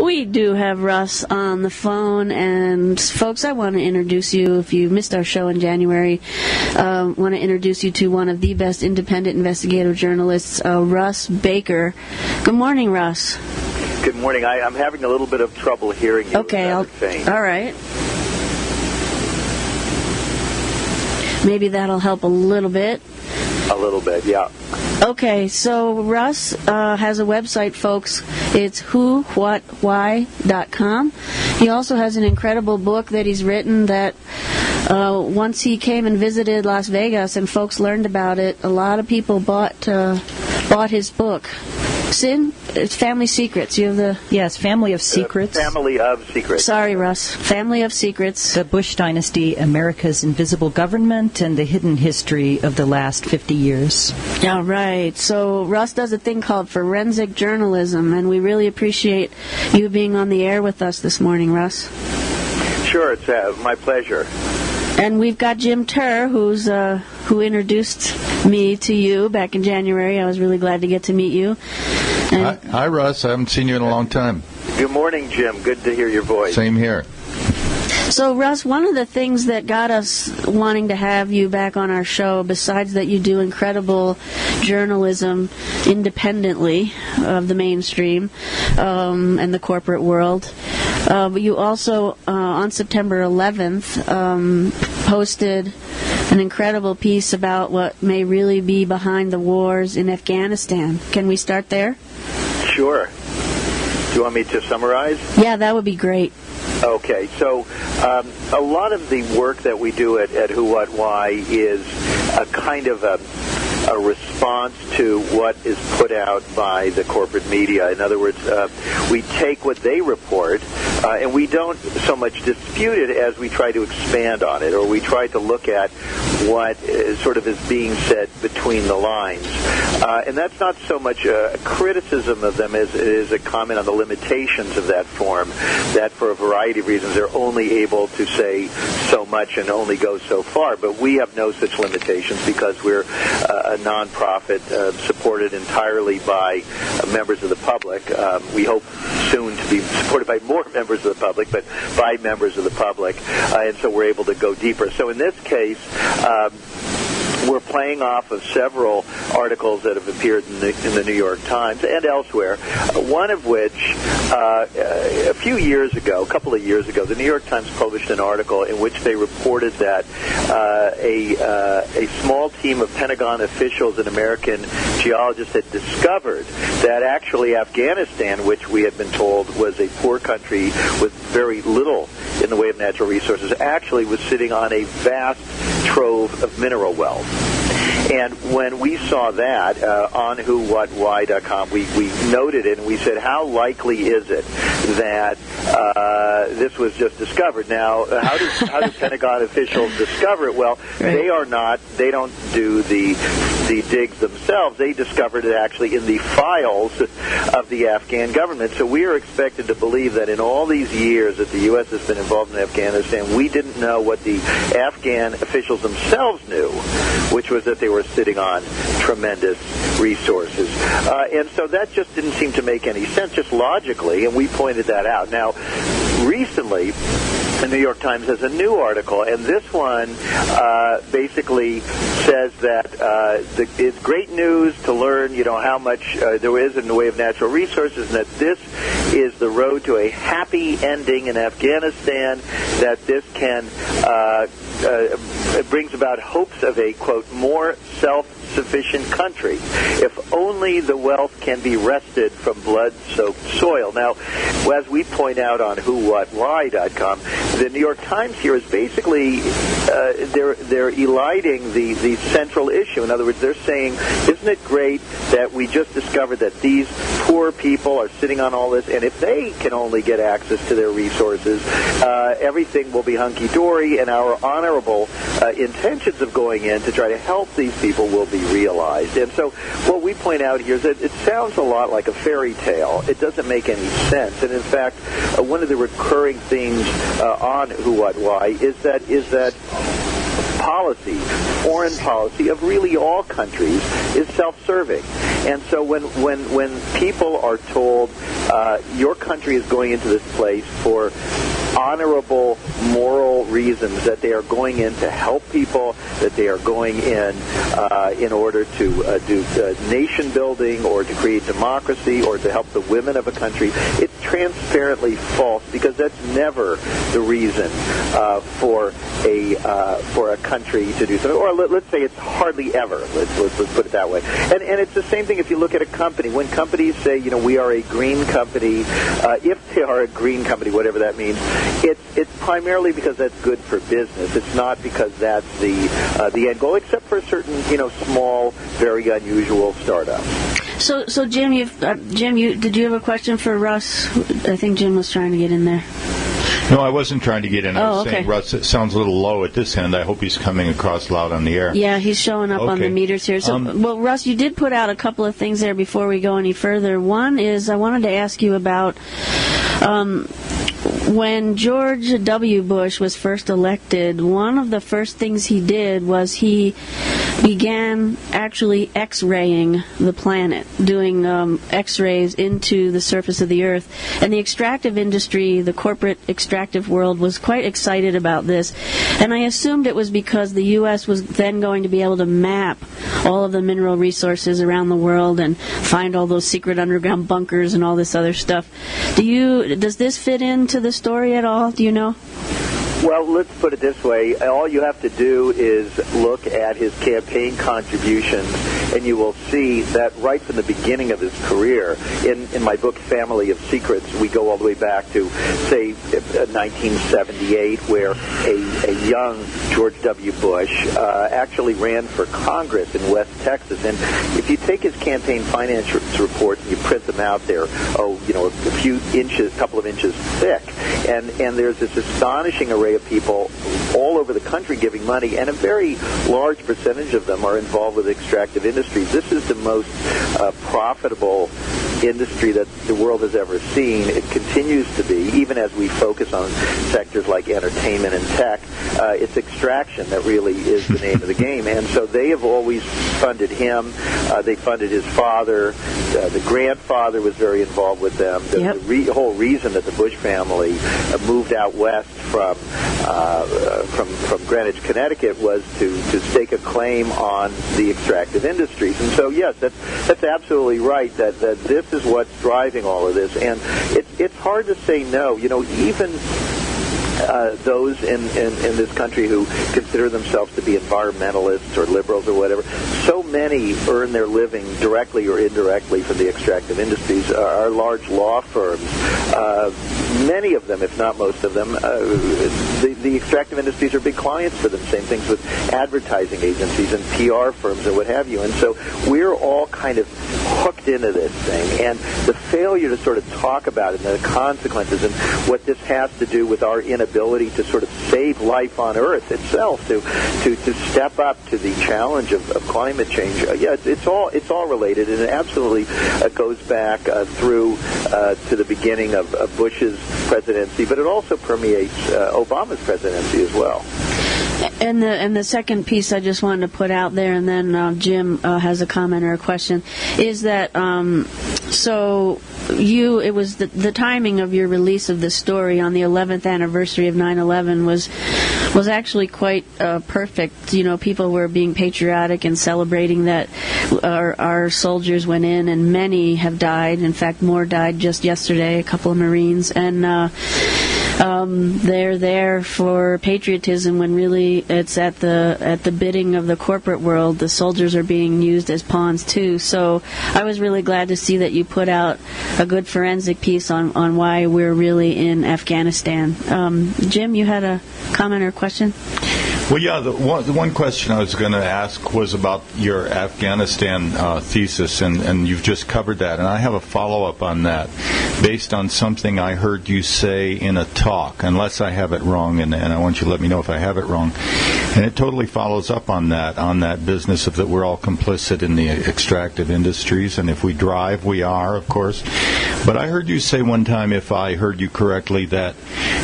We do have Russ on the phone, and folks, I want to introduce you, if you missed our show in January, want to introduce you to one of the best independent investigative journalists, Russ Baker. Good morning, Russ. Good morning. I'm having a little bit of trouble hearing you. Okay, all right. Maybe that'll help a little bit. A little bit, yeah. Okay, so Russ has a website, folks. It's whowhatwhy.com. He also has an incredible book that he's written that once he came and visited Las Vegas and folks learned about it, a lot of people bought his book. Sin? It's Family Secrets. You have the... Yes, Family of Secrets. Family of Secrets. Sorry, Russ. Family of Secrets. The Bush Dynasty, America's Invisible Government, and the Hidden History of the Last 50 Years. All right. So Russ does a thing called forensic journalism, and we really appreciate you being on the air with us this morning, Russ. Sure, it's my pleasure. And we've got Jim Turr, who introduced me to you back in January. I was really glad to get to meet you. Hi, Russ. I haven't seen you in a long time. Good morning, Jim. Good to hear your voice. Same here. So, Russ, one of the things that got us wanting to have you back on our show, besides that you do incredible journalism independently of the mainstream and the corporate world, but you also, on September 11th, posted an incredible piece about what may really be behind the wars in Afghanistan. Can we start there? Sure. Do you want me to summarize? Yeah, that would be great. Okay, so a lot of the work that we do at Who, What, Why is a kind of a response to what is put out by the corporate media. In other words, we take what they report and we don't so much dispute it as we try to expand on it, or we try to look at what sort of is being said between the lines. And that's not so much a criticism of them as it is a comment on the limitations of that form, that for a variety of reasons they're only able to say so much and only go so far. But we have no such limitations because we're a nonprofit supported entirely by members of the public. We hope soon to be supported by more members of the public, but by members of the public. And so we're able to go deeper. So in this case, we're playing off of several articles that have appeared in the New York Times and elsewhere, one of which a couple of years ago, the New York Times published an article in which they reported that a small team of Pentagon officials and American geologists had discovered that actually Afghanistan, which we had been told was a poor country with very little in the way of natural resources, actually was sitting on a vast trove of mineral wealth. And when we saw that on whowhatwhy.com, we noted it and we said, how likely is it that this was just discovered? Now, how do Pentagon officials discover it? Well, they don't do the digs themselves. They discovered it actually in the files of the Afghan government. So we are expected to believe that in all these years that the U.S. has been involved in Afghanistan, we didn't know what the Afghan officials themselves knew, which was that they were sitting on tremendous resources. And so that just didn't seem to make any sense, just logically, and we pointed that out. Now, recently, the New York Times has a new article, and this one basically says that it's great news to learn, how much there is in the way of natural resources, and that this is the road to a happy ending in Afghanistan, that this can it brings about hopes of a, quote, more self-sufficient country, if only the wealth can be wrested from blood-soaked soil. Now, as we point out on whowhatwhy.com, the New York Times here is basically, they're eliding the central issue. In other words, they're saying, isn't it great that we just discovered that these poor people are sitting on all this, and if they can only get access to their resources, everything will be hunky-dory, and our honorable intentions of going in to try to help these people will be realized. And so what we point out here is that it sounds a lot like a fairy tale. It doesn't make any sense. And in fact, one of the recurring themes on Who, What, Why is that policy, foreign policy of really all countries is self-serving. And so when people are told your country is going into this place for honorable, moral reasons, that they are going in to help people, that they are going in order to do nation building or to create democracy or to help the women of a country. It's transparently false, because that's never the reason for a country to do something. Or let's say it's hardly ever. Let's put it that way. And it's the same thing if you look at a company. When companies say, we are a green company, if they are a green company, whatever that means, it's primarily because that's good for business. It's not because that's the end goal, except for certain, small, very unusual startups. So Jim, did you have a question for Russ? I think Jim was trying to get in there. No, I wasn't trying to get in. I was saying, okay. Russ, it sounds a little low at this end. I hope he's coming across loud on the air. Yeah, he's showing up on the meters here. So, well, Russ, you did put out a couple of things there before we go any further. One is I wanted to ask you about when George W. Bush was first elected, one of the first things he did was he began actually X-raying the planet, doing X-rays into the surface of the Earth. And the extractive industry, the corporate extractive world, was quite excited about this. And I assumed it was because the U.S. was then going to be able to map all of the mineral resources around the world and find all those secret underground bunkers and all this other stuff. Does this fit into the story at all? Do you know? Well, let's put it this way. All you have to do is look at his campaign contributions, and you will see that right from the beginning of his career, in my book, Family of Secrets, we go all the way back to, say, 1978, where a young George W. Bush actually ran for Congress in West Texas. And if you take his campaign finance reports and you print them out there, a couple of inches thick, and there's this astonishing array of people all over the country giving money, and a very large percentage of them are involved with extractive industries. This is the most profitable industry that the world has ever seen. It continues to be, even as we focus on sectors like entertainment and tech. It's extraction that really is the name of the game. And so they have always funded him. They funded his father. The grandfather was very involved with them. The whole reason that the Bush family moved out west from Greenwich, Connecticut, was to stake a claim on the extractive industries. And so, yes, that's absolutely right, that this is what's driving all of this. And it's hard to say no. Even those in this country who consider themselves to be environmentalists or liberals or whatever, so many earn their living directly or indirectly from the extractive industries. Our large law firms, many of them, if not most of them, the extractive industries are big clients for them. Same things with advertising agencies and PR firms and what have you. And so we're all kind of hooked into this thing. And the failure to sort of talk about it and the consequences and what this has to do with our inability to sort of save life on Earth itself, to step up to the challenge of climate change. It's all related, and it absolutely goes back through to the beginning of Bush's presidency, but it also permeates Obama's presidency as well. And the second piece I just wanted to put out there, and then Jim has a comment or a question, is that it was the timing of your release of this story on the 11th anniversary of 9/11 was actually quite perfect. People were being patriotic and celebrating that our soldiers went in, and many have died. In fact, more died just yesterday, a couple of Marines, and they're there for patriotism when really it's at the bidding of the corporate world. The soldiers are being used as pawns too. So I was really glad to see that you put out a good forensic piece on why we're really in Afghanistan. Jim, you had a comment or question? Well, yeah, the one question I was going to ask was about your Afghanistan thesis, and you've just covered that. And I have a follow-up on that based on something I heard you say in a talk, unless I have it wrong, and I want you to let me know if I have it wrong. And it totally follows up on that business of that we're all complicit in the extractive industries, and if we drive, we are, of course. But I heard you say one time, if I heard you correctly, that,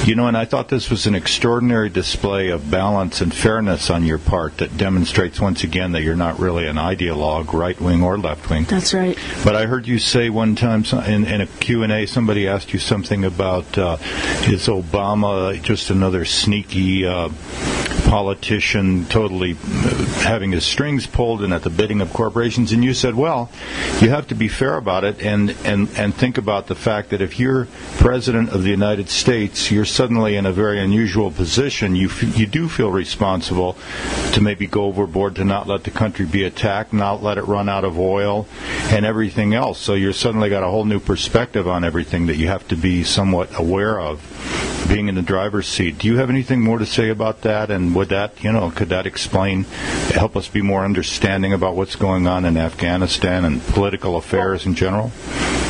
and I thought this was an extraordinary display of balance and fairness on your part that demonstrates once again that you're not really an ideologue, right-wing or left-wing. That's right. But I heard you say one time in a Q&A, somebody asked you something about is Obama just another sneaky politician totally having his strings pulled and at the bidding of corporations, and you said, well, you have to be fair about it and think about the fact that if you're president of the United States, you're suddenly in a very unusual position. You do feel responsible to maybe go overboard, to not let the country be attacked, not let it run out of oil and everything else. So you're suddenly got a whole new perspective on everything that you have to be somewhat aware of, being in the driver's seat. Do you have anything more to say about that? And would that, could that help us be more understanding about what's going on in Afghanistan and political affairs in general?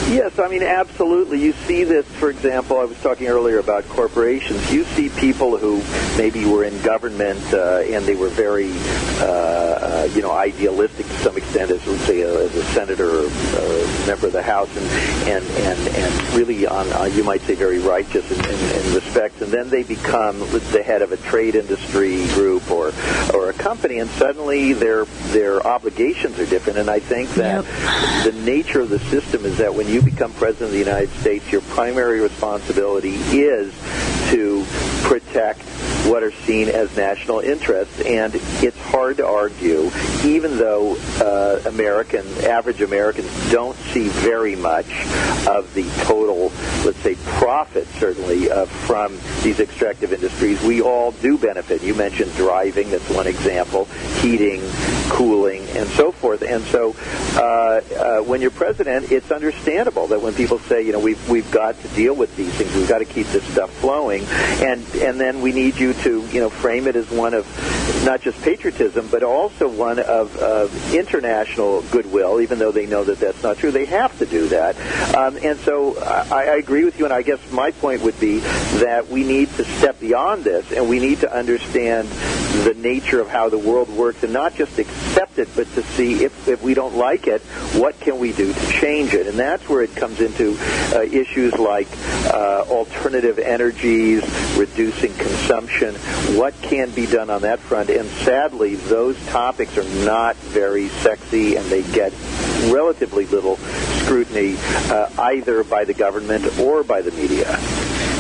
Yes, I mean, absolutely. You see this, for example, I was talking earlier about corporations. You see people who maybe were in government and they were very, idealistic to some extent, as let's say as a senator or a member of the House, and really you might say very righteous in respects, and then they become the head of a trade industry group or a company, and suddenly their obligations are different. And I think that the nature of the system is that when you become president of the United States, your primary responsibility is to protect what are seen as national interests. And it's hard to argue, even though average Americans don't see very much of the total, let's say, profit, certainly, from these extractive industries, we all do benefit. You mentioned driving, that's one example, heating, cooling, and so forth. And so when you're president, it's understandable that when people say, we've got to deal with these things, we've got to keep this stuff flowing, and then we need you to, frame it as one of not just patriotism, but also one of international goodwill, even though they know that that's not true. They have to do that. And so I agree with you, and I guess my point would be that we need to step beyond this, and we need to understand the nature of how the world works, and not just accept it, but to see if we don't like it, what can we do to change it? And that's where it comes into issues like alternative energies, reducing consumption, what can be done on that front. And sadly, those topics are not very sexy, and they get relatively little scrutiny either by the government or by the media.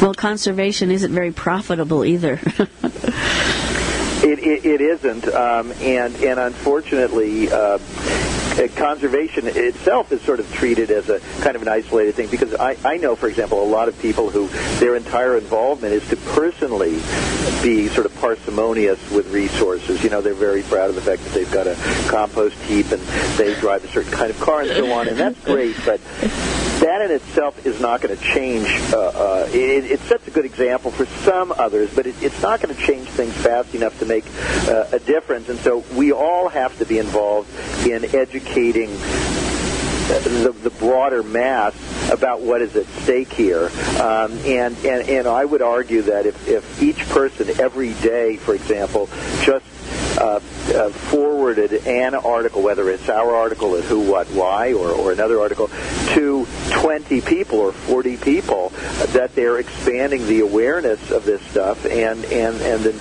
Well, conservation isn't very profitable either. It isn't, and unfortunately, conservation itself is sort of treated as a kind of an isolated thing, because I know, for example, a lot of people who their entire involvement is to personally be sort of parsimonious with resources. They're very proud of the fact that they've got a compost heap and they drive a certain kind of car and so on, and that's great, but that in itself is not going to change. It sets a good example for some others, but it's not going to change things fast enough to make a difference. And so we all have to be involved in educating the broader mass about what is at stake here. And I would argue that if each person every day, for example, just forwarded an article, whether it's our article at Who, What, Why, or another article, to 20 people or 40 people, that they're expanding the awareness of this stuff and the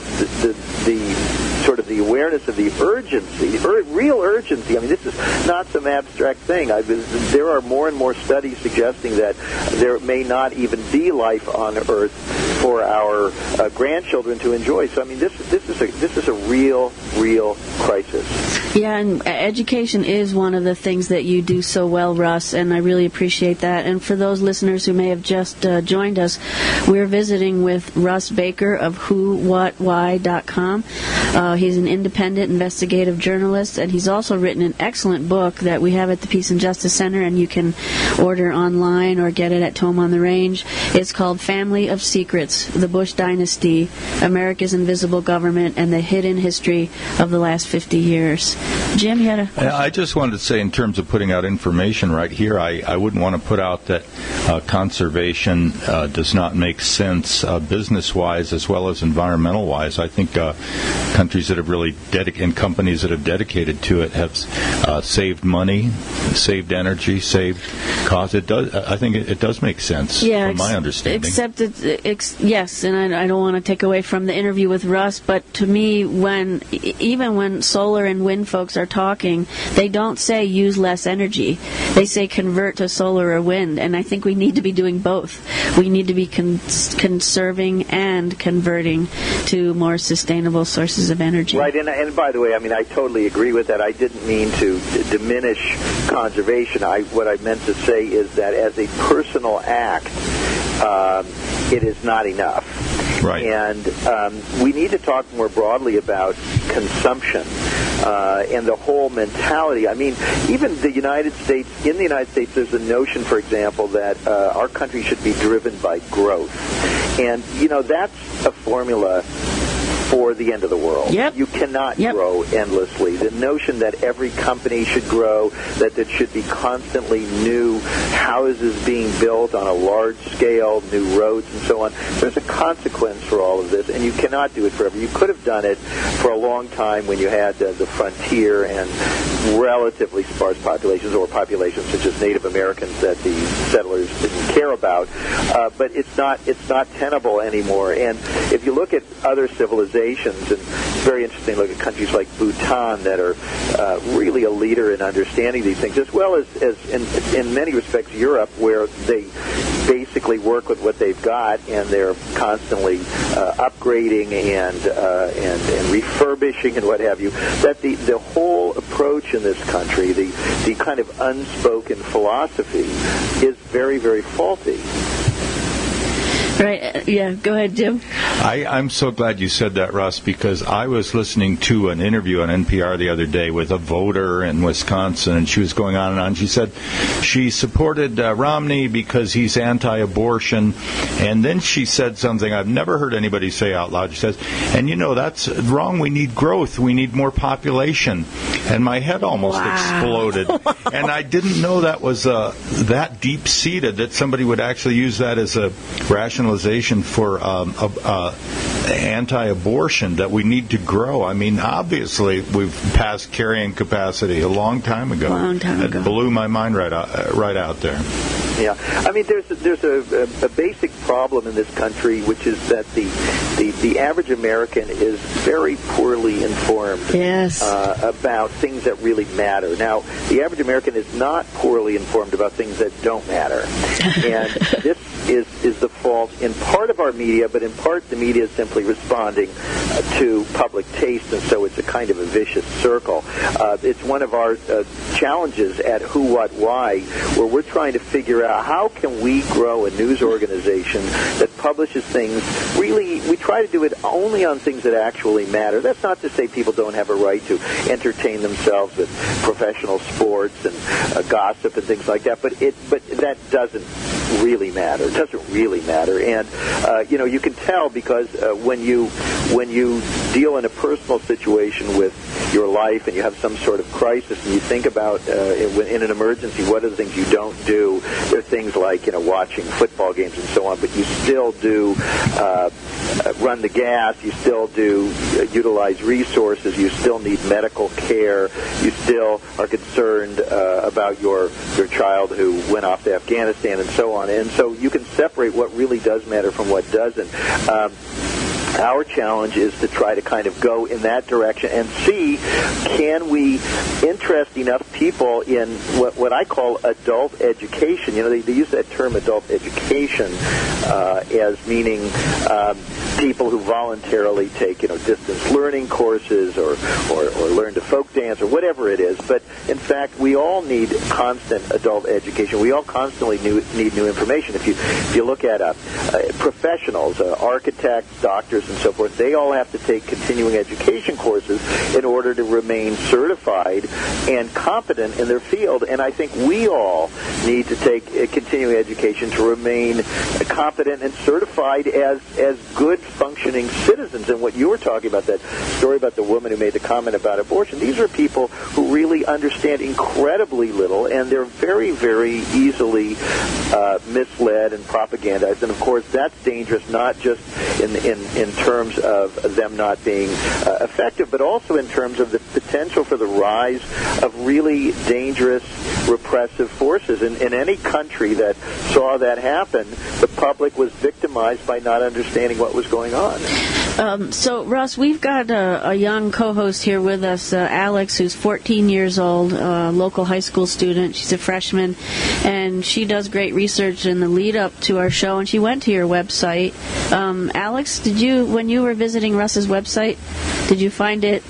sort of the awareness of the urgency, real urgency. I mean, this is not some abstract thing. There are more and more studies suggesting that there may not even be life on Earth for our grandchildren to enjoy. So, I mean, this is a real crisis. Yeah, and education is one of the things that you do so well, Russ, and I really appreciate that. And for those listeners who may have just joined us, we're visiting with Russ Baker of whowhatwhy.com. He's an independent investigative journalist, and he's also written an excellent book that we have at the Peace and Justice Center, and you can order online or get it at Tome on the Range. It's called Family of Secrets, The Bush Dynasty, America's Invisible Government, and the Hidden History of the Last 50 Years. Jim, you had a question? I just wanted to say, in terms of putting out information right here, I wouldn't want to put out that conservation does not make sense business-wise as well as environmental-wise. I think countries countries that have really and companies that have dedicated to it have saved money, saved energy, saved cost. It does. I think it does make sense from my understanding. Except yes, and I don't want to take away from the interview with Russ, but to me, even when solar and wind folks are talking, they don't say use less energy. They say convert to solar or wind, and I think we need to be doing both. We need to be conserving and converting to more sustainable sources of energy. Right, and by the way, I mean, I totally agree with that. I didn't mean to diminish conservation. What I meant to say is that as a personal act, it is not enough. Right. And we need to talk more broadly about consumption and the whole mentality. I mean, even in the United States, there's a notion, for example, that our country should be driven by growth. And, that's a formula for the end of the world. Yep. You cannot grow endlessly. The notion that every company should grow, that there should be constantly new houses being built on a large scale, new roads and so on, there's a consequence for all of this, and you cannot do it forever. You could have done it for a long time when you had the frontier and relatively sparse populations, or populations such as Native Americans that the settlers didn't care about, but it's not tenable anymore. And if you look at other civilizations, and it's very interesting to look at countries like Bhutan that are really a leader in understanding these things, as well as in many respects Europe, where they basically work with what they've got, and they're constantly upgrading and refurbishing and what have you. That the whole approach in this country, the kind of unspoken philosophy, is very, very faulty. Right. Yeah. Go ahead, Jim. I'm so glad you said that, Russ, because I was listening to an interview on NPR the other day with a voter in Wisconsin, and she was going on and on. She said she supported Romney because he's anti-abortion, and then she said something I've never heard anybody say out loud. She says, and that's wrong. We need growth. We need more population. And my head almost exploded. And I didn't know that was that deep-seated, that somebody would actually use that as a rationalization for anti-abortion, that we need to grow. I mean, obviously, we've passed carrying capacity a long time ago. It blew my mind right out there. Yeah, I mean, there's a basic problem in this country, which is that the average American is very poorly informed about things that really matter. Now, the average American is not poorly informed about things that don't matter, and this is the fault in part of our media, but in part the media is simply responding to public taste, and so it's a kind of a vicious circle. It's one of our challenges at Who, What, Why, where we're trying to figure out how can we grow a news organization that publishes things. Really, we try to do it only on things that actually matter. That's not to say people don't have a right to entertain themselves with professional sports and gossip and things like that, but that doesn't really matter. It doesn't really matter. And you can tell because when you deal in a personal situation with your life and you have some sort of crisis and you think about in an emergency, what are the things you don't do? There are things like watching football games and so on, but you still do run the gas, you still do utilize resources, you still need medical care, you still are concerned about your child who went off to Afghanistan and so on. And so you can separate what really does matter from what doesn't. Our challenge is to try to kind of go in that direction and see, can we interest enough people in what I call adult education. They use that term adult education as meaning people who voluntarily take distance learning courses or learn to folk dance or whatever it is. But in fact, we all need constant adult education. We all constantly need new information. If you look at professionals, architects, doctors, and so forth, they all have to take continuing education courses in order to remain certified and competent in their field. And I think we all need to take continuing education to remain competent and certified as good functioning citizens. And what you were talking about, that story about the woman who made the comment about abortion, these are people who really understand understand incredibly little, and they're very, very easily misled and propagandized. And of course, that's dangerous not just in terms of them not being effective, but also in terms of the potential for the rise of really dangerous repressive forces. In any country that saw that happen, the public was victimized by not understanding what was going on. So, Russ, we've got a young co-host here with us, Alex, who's 14 years old, local high school student. She's a freshman, and she does great research in the lead-up to our show, and she went to your website. Alex, when you were visiting Russ's website, did you find it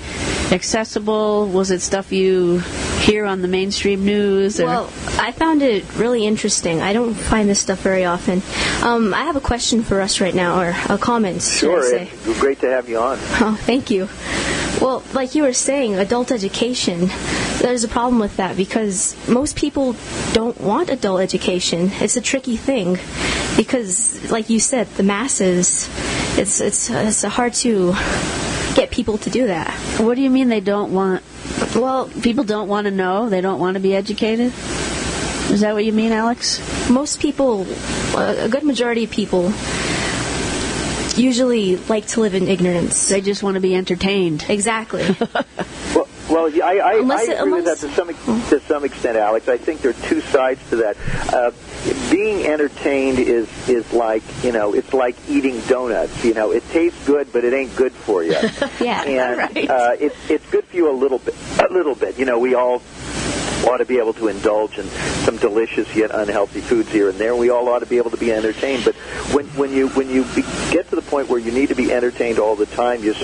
accessible? Was it stuff you hear on the mainstream news? Or? Well, I found it really interesting. I don't find this stuff very often. I have a question for Russ right now, or a comment. Sure, it's great to have you on. Oh, thank you. Well, like you were saying, adult education, there's a problem with that because most people don't want adult education. It's a tricky thing because, like you said, the masses, it's hard to get people to do that. What do you mean they don't want? Well, people don't want to know. They don't want to be educated? Is that what you mean, Alex? Most people, a good majority of people, usually like to live in ignorance. They just want to be entertained. Exactly. Well, I agree with that to some extent, Alex. I think there are two sides to that. Being entertained is like, it's like eating donuts. It tastes good, but it ain't good for you. Yeah, and right. It's good for you a little bit. We all ought to be able to indulge in some delicious yet unhealthy foods here and there. We all ought to be able to be entertained. But when you get to the point where you need to be entertained all the time, you're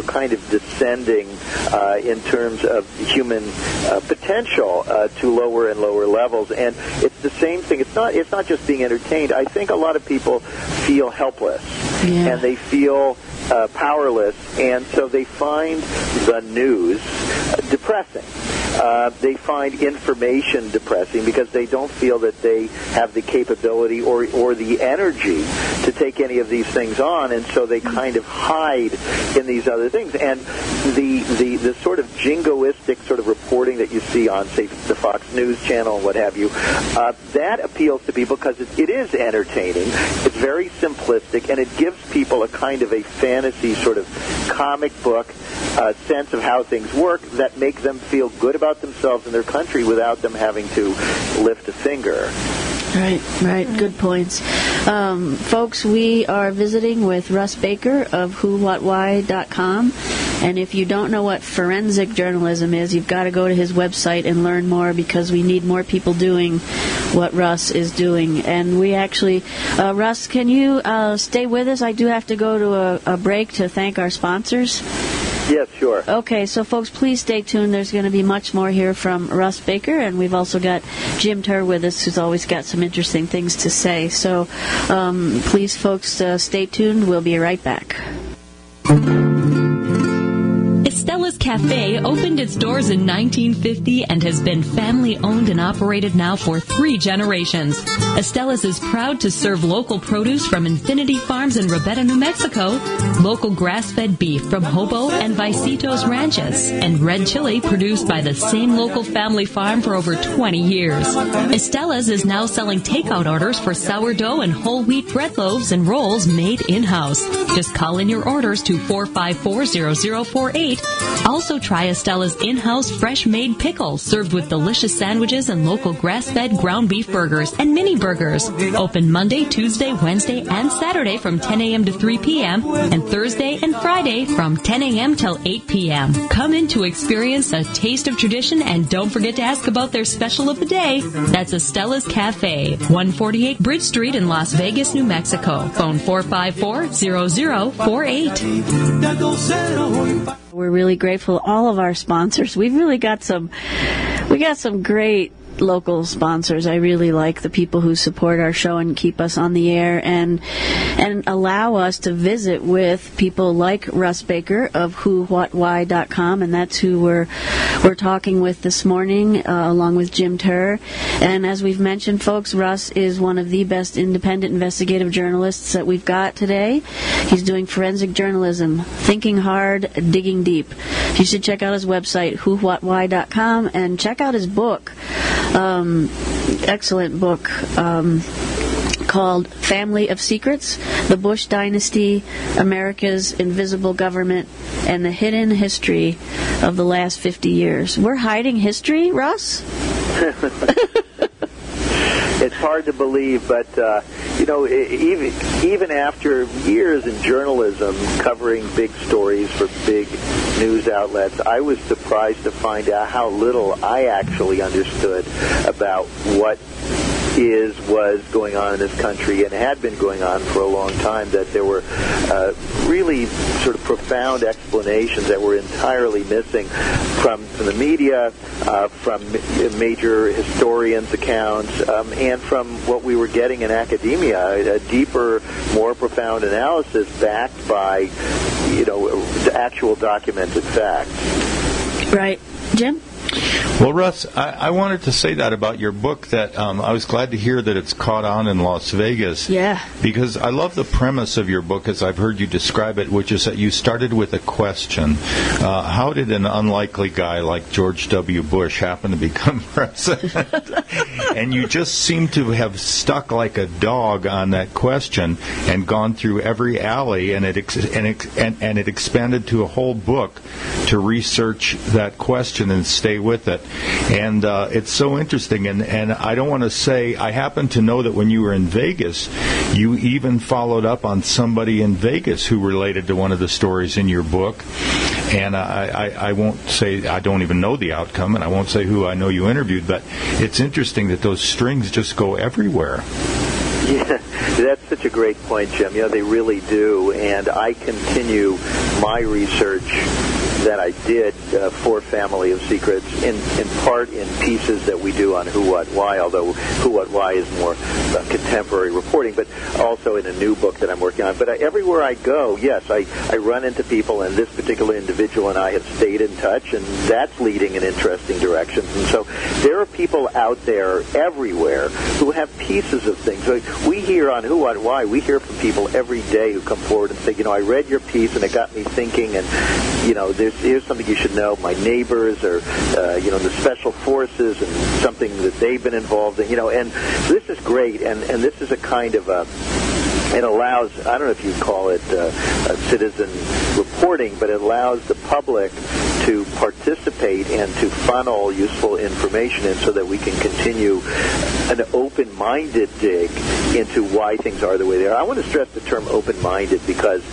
kind of descending in terms of human potential to lower and lower levels. And it's the same thing. It's not just being entertained. I think a lot of people feel helpless, and they feel powerless, and so they find the news depressing. They find information depressing because they don't feel that they have the capability or the energy to take any of these things on, and so they kind of hide in these other things. And the sort of jingoistic sort of reporting that you see on, say, the Fox News channel and what have you, that appeals to people because it is entertaining. It's very simplistic, and it gives people a kind of a fantasy sort of comic book sense of how things work that make them feel good about themselves and their country without them having to lift a finger. Right. Good points. Folks, we are visiting with Russ Baker of whowhatwhy.com. And if you don't know what forensic journalism is, you've got to go to his website and learn more because we need more people doing what Russ is doing. And we actually, Russ, can you stay with us? I do have to go to a break to thank our sponsors. Yes, sure. Okay, so folks, please stay tuned. There's going to be much more here from Russ Baker, and we've also got Jim Turr with us, who's always got some interesting things to say. So please, folks, stay tuned. We'll be right back. Estella's Cafe opened its doors in 1950 and has been family-owned and operated now for 3 generations. Estella's is proud to serve local produce from Infinity Farms in Rabetta, New Mexico, local grass-fed beef from Hobo and Vicito's Ranches, and red chili produced by the same local family farm for over 20 years. Estella's is now selling takeout orders for sourdough and whole wheat bread loaves and rolls made in-house. Just call in your orders to 454-0048. Also try Estella's in-house fresh-made pickles served with delicious sandwiches and local grass-fed ground beef burgers and mini burgers. Open Monday, Tuesday, Wednesday, and Saturday from 10 a.m. to 3 p.m. and Thursday and Friday from 10 a.m. till 8 p.m. Come in to experience a taste of tradition and don't forget to ask about their special of the day. That's Estella's Cafe, 148 Bridge Street in Las Vegas, New Mexico. Phone 454-0048. We're really grateful to all of our sponsors. We've really got some great local sponsors. I really like the people who support our show and keep us on the air and allow us to visit with people like Russ Baker of WHOWhatWhy.com, and that's who we're talking with this morning, along with Jim Turr. And as we've mentioned, folks, Russ is one of the best independent investigative journalists that we've got today. He's doing forensic journalism, thinking hard, digging deep. You should check out his website, WHOWhatWhy.com, and check out his book, excellent book, called Family of Secrets, The Bush Dynasty, America's Invisible Government, and the Hidden History of the Last 50 Years. We're hiding history, Russ? It's hard to believe, but even after years in journalism covering big stories for big news outlets, I was surprised to find out how little I actually understood about what was going on in this country and had been going on for a long time, that there were really sort of profound explanations that were entirely missing from the media, from major historians' accounts, and from what we were getting in academia, a deeper, more profound analysis backed by, actual documented facts. Right. Jim? Well, Russ, I wanted to say that about your book, that I was glad to hear that it's caught on in Las Vegas. Yeah. Because I love the premise of your book, as I've heard you describe it, which is that you started with a question. How did an unlikely guy like George W. Bush happen to become president? And you just seem to have stuck like a dog on that question and gone through every alley, and it expanded to a whole book to research that question and stay with it. And it's so interesting. And I don't want to say, I happen to know that when you were in Vegas, you even followed up on somebody in Vegas who related to one of the stories in your book. And I won't say, I don't even know the outcome, and I won't say who I know you interviewed, but it's interesting that those strings just go everywhere. Yeah, that's such a great point, Jim. They really do. And I continue my research that I did for Family of Secrets, in part in pieces that we do on Who, What, Why, although Who, What, Why is more contemporary reporting, but also in a new book that I'm working on. But everywhere I go, yes, I run into people, and this particular individual and I have stayed in touch, and that's leading in interesting directions. And so there are people out there everywhere who have pieces of things. So we hear on Who, What, Why, we hear from people every day who come forward and say, I read your piece, and it got me thinking, and, here's something you should know. My neighbors or, the special forces, and something that they've been involved in, and this is great. And this is a kind of it allows, I don't know if you'd call it citizen reporting, but it allows the public to participate and to funnel useful information in so that we can continue an open-minded dig into why things are the way they are. I want to stress the term open-minded because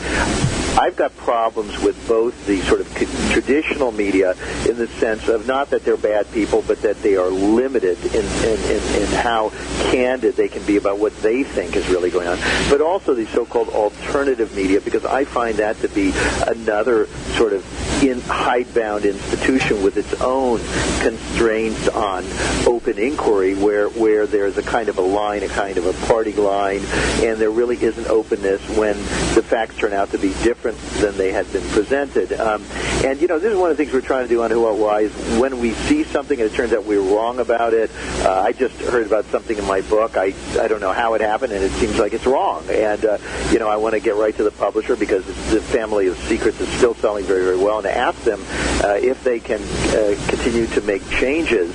I've got problems with both the sort of traditional media in the sense of not that they're bad people, but that they are limited in how candid they can be about what they think is really going on, but also the so-called alternative media, because I find that to be another sort of hidebound institution with its own constraints on open inquiry, where there's a kind of a line, a kind of a party line, and there really isn't openness when the facts turn out to be different than they had been presented. And this is one of the things we're trying to do on Who, What, Why, is when we see something and it turns out we're wrong about it. I just heard about something in my book. I don't know how it happened, and it seems like it's wrong. And, I want to get right to the publisher, because the Family of Secrets is still selling very, very well, and to ask them if they can continue to make changes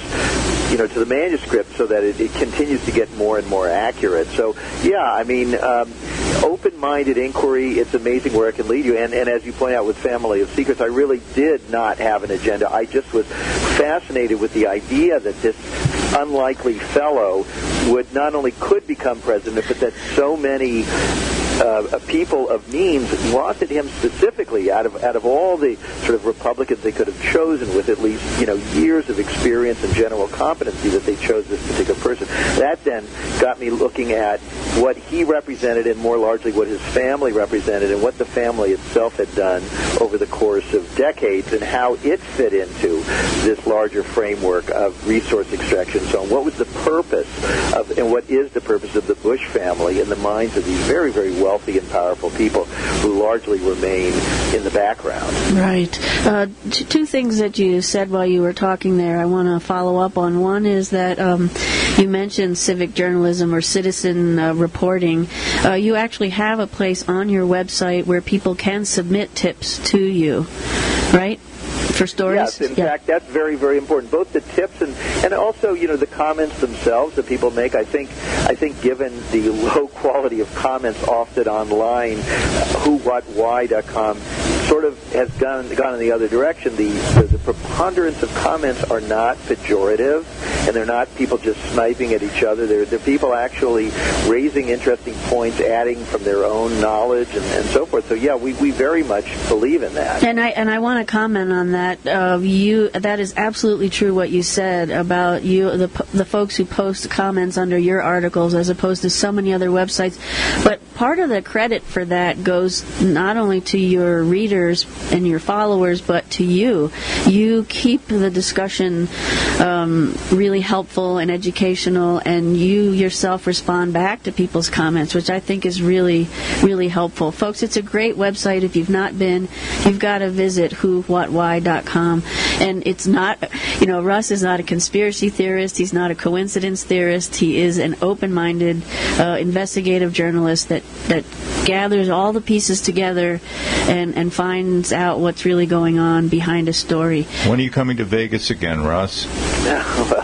to the manuscript so that it continues to get more and more accurate. So, open-minded inquiry, it's amazing where it can lead you. And as you point out with Family of Secrets, I really did not have an agenda. I just was fascinated with the idea that this unlikely fellow would not only could become president, but that so many people of means wanted him specifically out of all the sort of Republicans they could have chosen with at least years of experience and general competency, that they chose this particular person. That then got me looking at what he represented and more largely what his family represented and what the family itself had done over the course of decades and how it fit into this larger framework of resource extraction. So what was the purpose of, and what is the purpose of the Bush family in the minds of these very, very wealthy and powerful people who largely remain in the background? Right. Two things that you said while you were talking there I want to follow up on. One is that you mentioned civic journalism or citizen reporting. You actually have a place on your website where people can submit tips to you, right? For stories? Yes, in fact, that's very, very important. Both the tips and also, the comments themselves that people make. I think given the low quality of comments often online, whowhatwhy.com sort of has gone in the other direction. The preponderance of comments are not pejorative, and they're not people just sniping at each other. They're people actually raising interesting points, adding from their own knowledge and so forth. So yeah, we very much believe in that. And I want to comment on that. That is absolutely true what you said about the folks who post comments under your articles as opposed to so many other websites. But part of the credit for that goes not only to your readers and your followers, but to you. You keep the discussion really helpful and educational, and you yourself respond back to people's comments, which I think is really, really helpful. Folks, it's a great website. If you've not been, you've got to visit whowhatwhy.com. And it's not, Russ is not a conspiracy theorist. He's not a coincidence theorist. He is an open-minded, investigative journalist that gathers all the pieces together and finds out what's really going on behind a story. When are you coming to Vegas again, Russ? Well,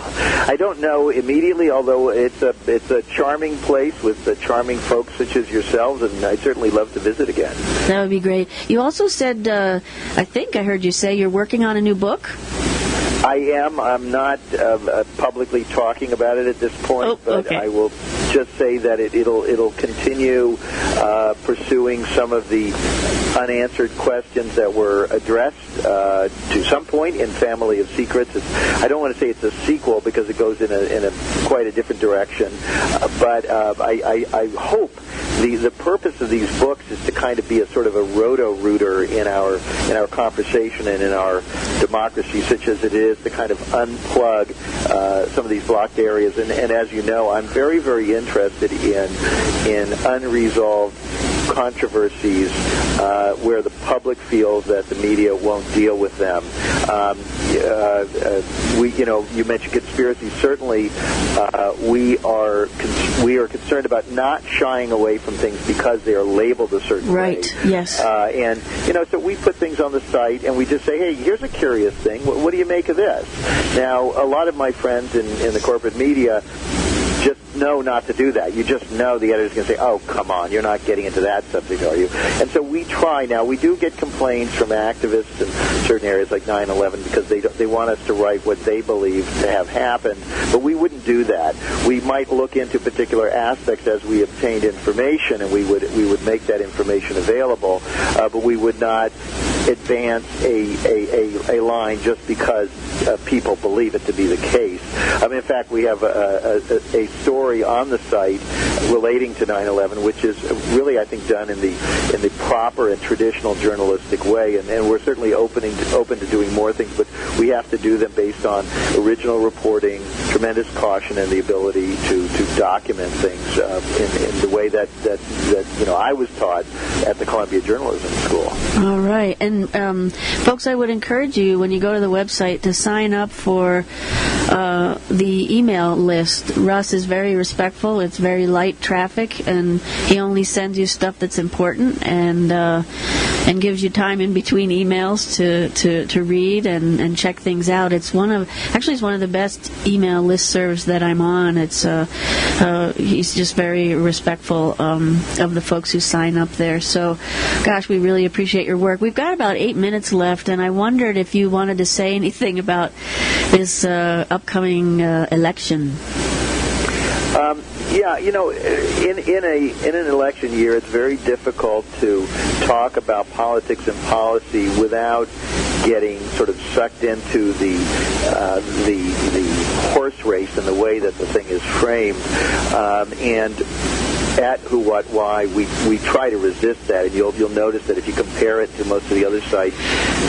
I don't know immediately, although it's a charming place with charming folks such as yourselves, and I'd certainly love to visit again. That would be great. You also said, I think I heard you say you're working on a new book? I am. I'm not publicly talking about it at this point, but okay. I will just say that it'll continue pursuing some of the unanswered questions that were addressed to some point in Family of Secrets. I don't want to say it's a sequel because it goes in a quite a different direction, but I hope the purpose of these books is to kind of be a sort of a roto-rooter in our conversation and in our democracy, such as it is, to kind of unplug some of these blocked areas. And as you know, I'm very, very interested in unresolved controversies where the public feels that the media won't deal with them. You mentioned conspiracy. Certainly, we are concerned about not shying away from things because they are labeled a certain way. Right. Yes. So we put things on the site and we just say, hey, here's a curious thing. What do you make of this? Now, a lot of my friends in the corporate media just know not to do that. You just know the editor's going to say, oh, come on, you're not getting into that subject, are you? And so we try. Now, we do get complaints from activists in certain areas like 9/11 because they want us to write what they believe to have happened, but we wouldn't do that. We might look into particular aspects as we obtained information, and we would make that information available, but we would not advance a line just because people believe it to be the case. In fact, we have a story on the site relating to 9/11, which is really, I think, done in the proper and traditional journalistic way, and we're certainly open to doing more things, but we have to do them based on original reporting, tremendous caution, and the ability to document things in the way that I was taught at the Columbia Journalism School. All right, and folks, I would encourage you when you go to the website to sign up for the email list. Russ is very respectful. It's very light traffic, and he only sends you stuff that's important and gives you time in between emails to read and check things out. It's one of the best email listservs that I'm on. It's he's just very respectful of the folks who sign up there. So, gosh, we really appreciate your work. We've got about 8 minutes left, and I wondered if you wanted to say anything about this upcoming election. Yeah, in an election year, it's very difficult to talk about politics and policy without getting sort of sucked into the horse race and the way that the thing is framed, and at Who, What, Why, we try to resist that, and you'll notice that if you compare it to most of the other sites,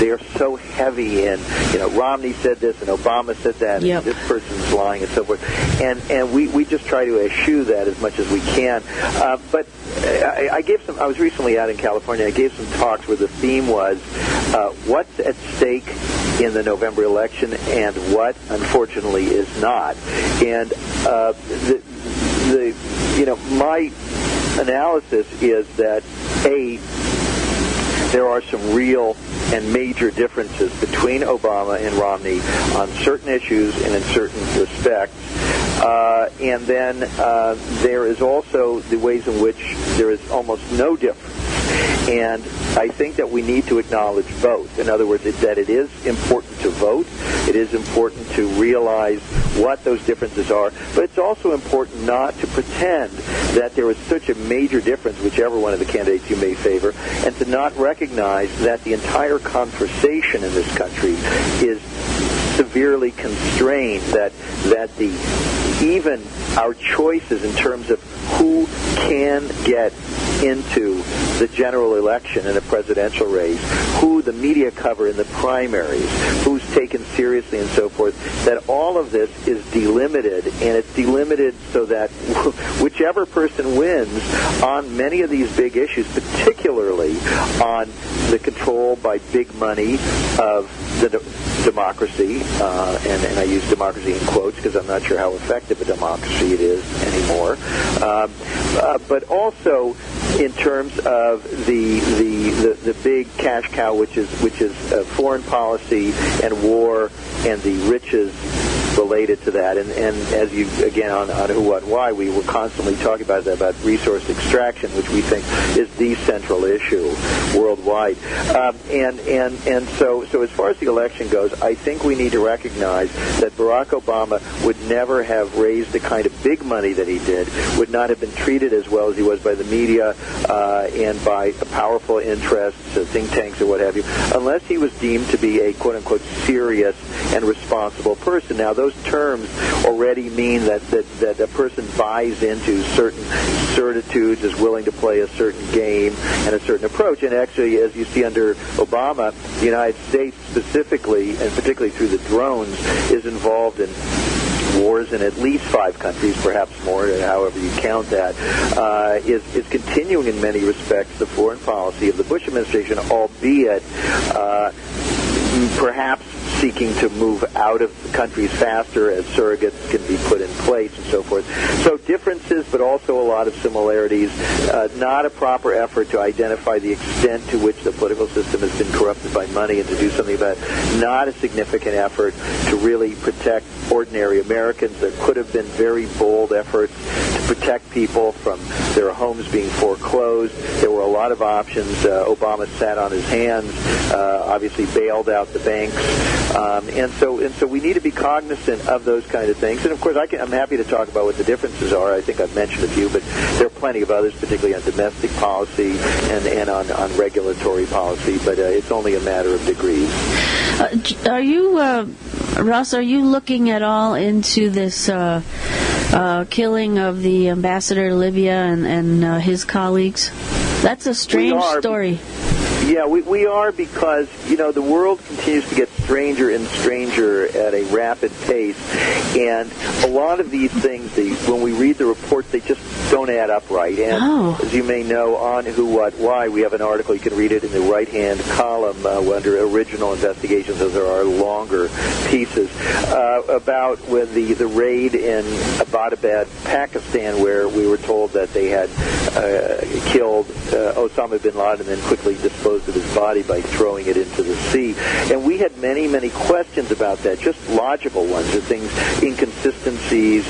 they're so heavy in, Romney said this and Obama said that, and this person's lying and so forth, and we just try to eschew that as much as we can. But I was recently out in California. I gave some talks where the theme was what's at stake in the November election and what, unfortunately, is not. And my analysis is that, there are some real and major differences between Obama and Romney on certain issues and in certain respects. And then there is also the ways in which there is almost no difference. And I think that we need to acknowledge both. In other words, that it is important to vote. It is important to realize what those differences are. But it's also important not to pretend that there is such a major difference, whichever one of the candidates you may favor, and to not recognize that the entire conversation in this country is severely constrained, that even our choices in terms of who can get into the general election in a presidential race, who the media cover in the primaries, who's taken seriously and so forth, that all of this is delimited, and it's delimited so that whichever person wins on many of these big issues, particularly on the control by big money of the democracy, and I use democracy in quotes because I'm not sure how effective a democracy it is anymore, but also in terms of the big cash cow, which is foreign policy and war and the riches related to that. And as you, again, on Who, What, Why, we were constantly talking about resource extraction, which we think is the central issue worldwide. And so as far as the election goes, I think we need to recognize that Barack Obama would never have raised the kind of big money that he did, would not have been treated as well as he was by the media and by powerful interests, think tanks or what have you, unless he was deemed to be a quote-unquote serious and responsible person. Now, those terms already mean that a person buys into certain certitudes, is willing to play a certain game and a certain approach. And actually, as you see under Obama, the United States specifically, and particularly through the drones, is involved in wars in at least 5 countries, perhaps more, however you count that, is continuing in many respects the foreign policy of the Bush administration, albeit perhaps seeking to move out of the countries faster as surrogates can be put in place and so forth. So differences, but also a lot of similarities. Not a proper effort to identify the extent to which the political system has been corrupted by money and to do something about it. Not a significant effort to really protect ordinary Americans. There could have been very bold efforts to protect people from their homes being foreclosed. There were a lot of options. Obama sat on his hands, obviously bailed out the banks. And so we need to be cognizant of those kind of things. And of course, I'm happy to talk about what the differences are. I think I've mentioned a few, but there are plenty of others, particularly on domestic policy and on regulatory policy. But it's only a matter of degrees. Are you, Russ? Are you looking at all into this killing of the ambassador to Libya and his colleagues? That's a strange story. Yeah, we are, because, the world continues to get stranger and stranger at a rapid pace, and a lot of these things, when we read the reports, they just don't add up right. And as you may know, on Who, What, Why, we have an article. You can read it in the right-hand column under Original Investigations. Those are our longer pieces about when the raid in Abbottabad, Pakistan, where we were told that they had killed Osama bin Laden and then quickly disposed of his body by throwing it into the sea. And we had many many, many questions about that, just logical ones, or things, inconsistencies,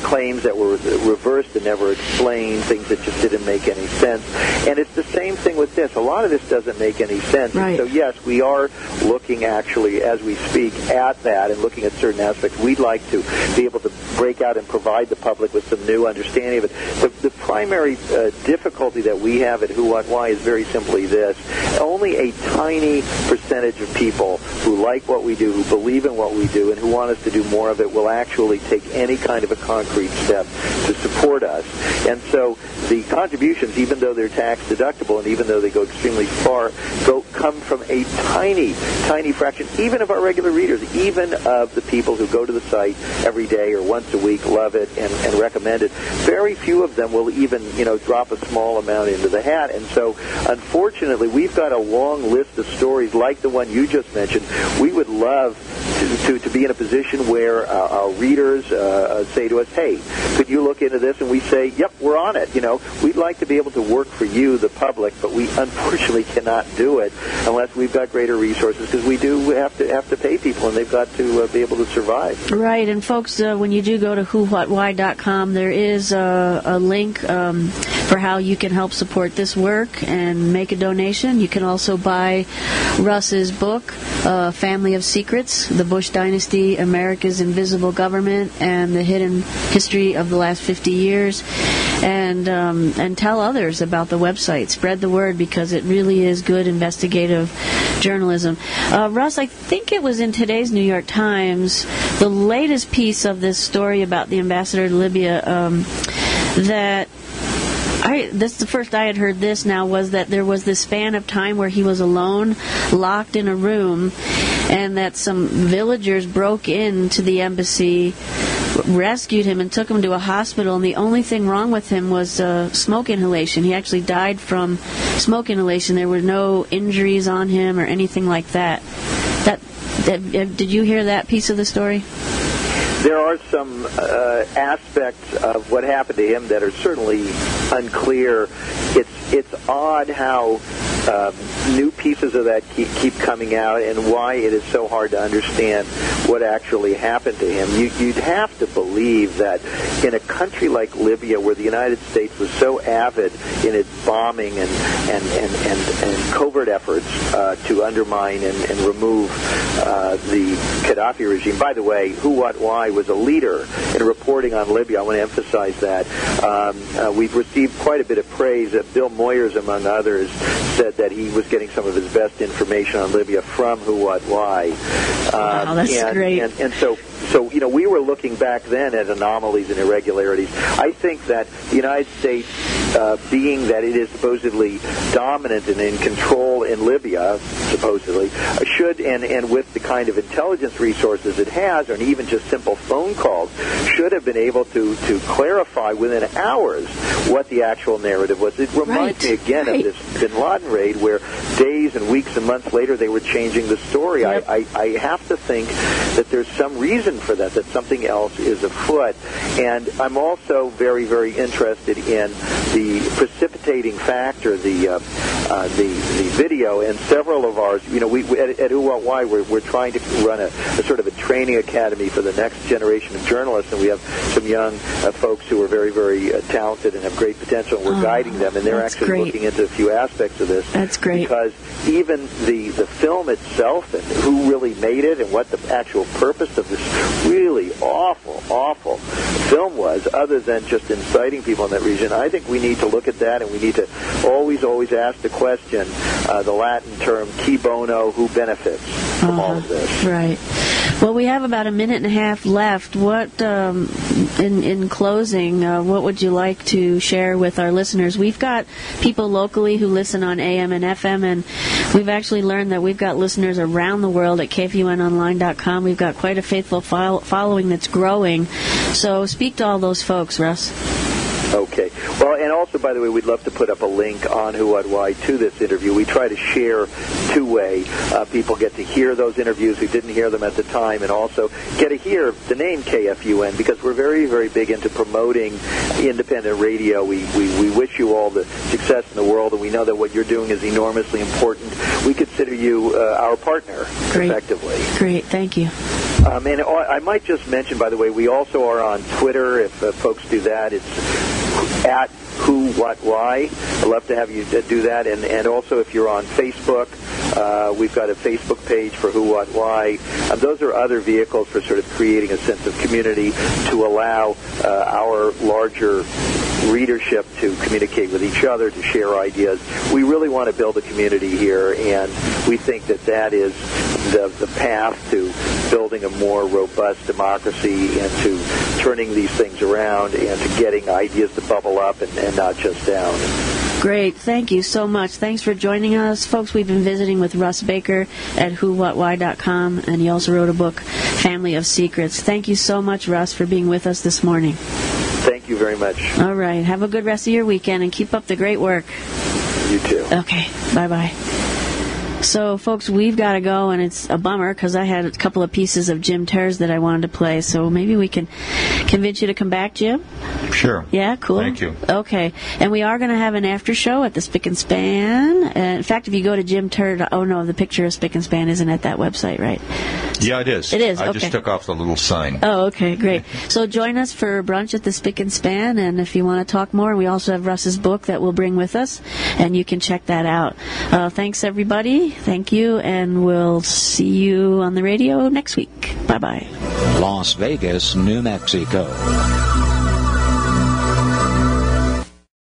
claims that were reversed and never explained, things that just didn't make any sense. And it's the same thing with this. A lot of this doesn't make any sense. Right. So, yes, we are looking actually, as we speak, at that and looking at certain aspects. We'd like to be able to break out and provide the public with some new understanding of it. The primary difficulty that we have at Who, What, Why is very simply this. Only a tiny percentage of people who like what we do, who believe in what we do, and who want us to do more of it will actually take any kind of a concrete step to support us. And so the contributions, even though they're tax deductible and even though they go extremely far, come from a tiny, tiny fraction, even of our regular readers, even of the people who go to the site every day or once a week, love it, and recommend it. Very few of them will even, drop a small amount into the hat. And so, unfortunately, we've got a long list of stories like the one you just mentioned. We would love to be in a position where our readers say to us, hey, could you look into this? And we say, yep, we're on it. We'd like to be able to work for you, the public, but we unfortunately cannot do it unless we've got greater resources, because we do have to pay people, and they've got to be able to survive. Right, and folks, when you do go to whowhatwhy.com, there is a link for how you can help support this work and make a donation. You can also buy Russ's book, Family of Secrets, The Bush Dynasty, America's Invisible Government, and the Hidden History of the Last 50 Years, and tell others about the website. Spread the word, because it really is good investigative journalism. Russ, I think it was in today's New York Times, the latest piece of this story about the ambassador to Libya, this the first I had heard this now, was that there was this span of time where he was alone, locked in a room, and that some villagers broke into the embassy, rescued him, and took him to a hospital, and the only thing wrong with him was smoke inhalation. He actually died from smoke inhalation. There were no injuries on him or anything like that. Did you hear that piece of the story? There are some aspects of what happened to him that are certainly unclear. It's odd how new pieces of that keep coming out, and why it is so hard to understand what actually happened to him. You'd have to believe that in a country like Libya, where the United States was so avid in its bombing and covert efforts to undermine and remove the Gaddafi regime. By the way, Who, What, Why was a leader in reporting on Libya. I want to emphasize that. We've received quite a bit of praise. Bill Moyers, among others, said that he was getting some of his best information on Libya from Who, What, Why. Wow, that's great. And so we were looking back then at anomalies and irregularities. I think that the United States, being that it is supposedly dominant and in control in Libya, supposedly, should, and with the kind of intelligence resources it has, and even just simple phone calls, should have been able to clarify within hours what the actual narrative was. It reminds me again of this bin Laden raid, where days and weeks and months later they were changing the story. Yep. I have to think that there's some reason for that something else is afoot. And I'm also very, very interested in the precipitating factor, the video, and several of ours. We at Who, What, Why, we're trying to run a sort of a training academy for the next generation of journalists, and we have some young folks who are very, very talented and have great potential, and we're guiding them, and they're actually looking into a few aspects of this. That's great. Because even the film itself, and who really made it, and what the actual purpose of this really awful film was, other than just inciting people in that region, I think we need to look at that, and we need to always ask the question, the Latin term, qui bono, who benefits from all of this. Right. Well, we have about a minute and a half left. What, in closing, what would you like to share with our listeners? We've got people locally who listen on AM and FM, and we've actually learned that we've got listeners around the world at KFUNonline.com. We've got quite a faithful following that's growing. So speak to all those folks, Russ. Okay. Well, and also, by the way, we'd love to put up a link on Who, What, Why to this interview. We try to share two-way. People get to hear those interviews who didn't hear them at the time, and also get to hear the name KFUN, because we're very, very big into promoting independent radio. We wish you all the success in the world, and we know that what you're doing is enormously important. We consider you our partner, effectively. Great. Thank you. And I might just mention, by the way, we also are on Twitter. If folks do that, it's at Who, What, Why. I'd love to have you do that. And also, if you're on Facebook, we've got a Facebook page for Who, What, Why. Those are other vehicles for sort of creating a sense of community to allow our larger readership to communicate with each other, to share ideas. We really want to build a community here, and we think that that is the path to building a more robust democracy and to turning these things around and to getting ideas to bubble up and not just down. Great. Thank you so much. Thanks for joining us. Folks, we've been visiting with Russ Baker at whowhatwhy.com, and he also wrote a book, Family of Secrets. Thank you so much, Russ, for being with us this morning. Thank you very much. All right. Have a good rest of your weekend, and keep up the great work. You too. Okay. Bye-bye. So, folks, we've got to go, and it's a bummer because I had a couple of pieces of Jim Terr's that I wanted to play, so maybe we can convince you to come back, Jim? Sure. Yeah, cool. Thank you. Okay. And we are going to have an after show at the Spick and Span. In fact, if you go to Jim Terr, oh no, the picture of Spick and Span isn't at that website, right? Yeah, it is. It is, I okay. just took off the little sign. Oh, okay, great. So join us for brunch at the Spick and Span, and if you want to talk more, we also have Russ's book that we'll bring with us, and you can check that out. Thanks, everybody. Thank you, and we'll see you on the radio next week. Bye-bye. Las Vegas, New Mexico.